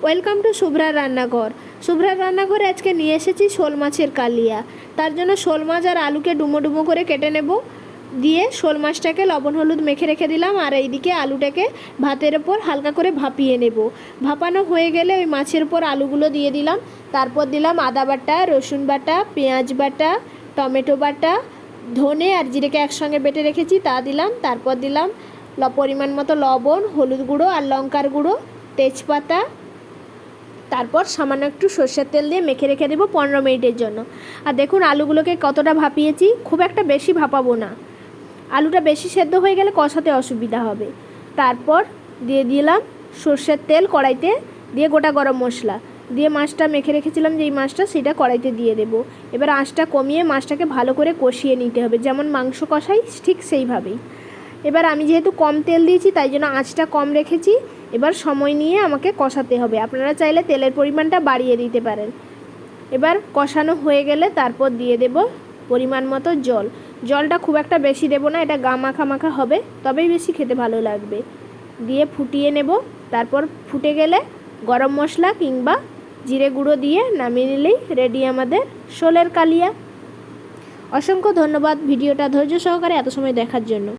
Welcome to শুভ্রার রান্নাঘর। শুভ্রার রান্নাঘরে আজকে নিয়ে এসেছি শোল মাছের কালিয়া। তার জন্য শোল মাছ আর আলুকে ডুমো ডুমো করে কেটে নেব। দিয়ে শোল মাছটাকে লবণ হলুদ মেখে রেখে দিলাম, আর এইদিকে আলুটাকে ভাতের ওপর হালকা করে ভাপিয়ে নেব। ভাপানো হয়ে গেলে ওই মাছের ওপর আলুগুলো দিয়ে দিলাম। তারপর দিলাম আদা বাটা, রসুন বাটা, পেঁয়াজ বাটা, টমেটো বাটা, ধনে আর জিরেকে একসঙ্গে বেটে রেখেছি তা দিলাম। তারপর দিলাম পরিমাণ মতো লবণ, হলুদ গুঁড়ো আর লঙ্কার গুঁড়ো, তেজপাতা। তারপর সামান্য একটু সর্ষের তেল দিয়ে মেখে রেখে দেবো 15 মিনিটের জন্য। আর দেখুন আলুগুলোকে কতটা ভাপিয়েছি, খুব একটা বেশি ভাপাবো না, আলুটা বেশি সেদ্ধ হয়ে গেলে কষাতে অসুবিধা হবে। তারপর দিয়ে দিলাম সর্ষের তেল কড়াইতে, দিয়ে গোটা গরম মশলা দিয়ে মাছটা মেখে রেখেছিলাম যেই মাছটা, সেটা কড়াইতে দিয়ে দেব। এবার আঁচটা কমিয়ে মাছটাকে ভালো করে কষিয়ে নিতে হবে, যেমন মাংস কষাই ঠিক সেইভাবেই। এবার আমি যেহেতু কম তেল দিয়েছি তাই জন্য আঁচটা কম রেখেছি। এবার সময় নিয়ে আমাকে কষাতে হবে, আপনারা চাইলে তেলের পরিমাণটা বাড়িয়ে দিতে পারেন। এবার কষানো হয়ে গেলে তারপর দিয়ে দেব পরিমাণ মতো জল। জলটা খুব একটা বেশি দেব না, এটা গা মাখা মাখা হবে, তবেই বেশি খেতে ভালো লাগবে। দিয়ে ফুটিয়ে নেব। তারপর ফুটে গেলে গরম মশলা কিংবা জিরে গুঁড়ো দিয়ে নামিয়ে নিলেই রেডি আমাদের শোলের কালিয়া। অসংখ্য ধন্যবাদ ভিডিওটা ধৈর্য সহকারে এত সময় দেখার জন্য।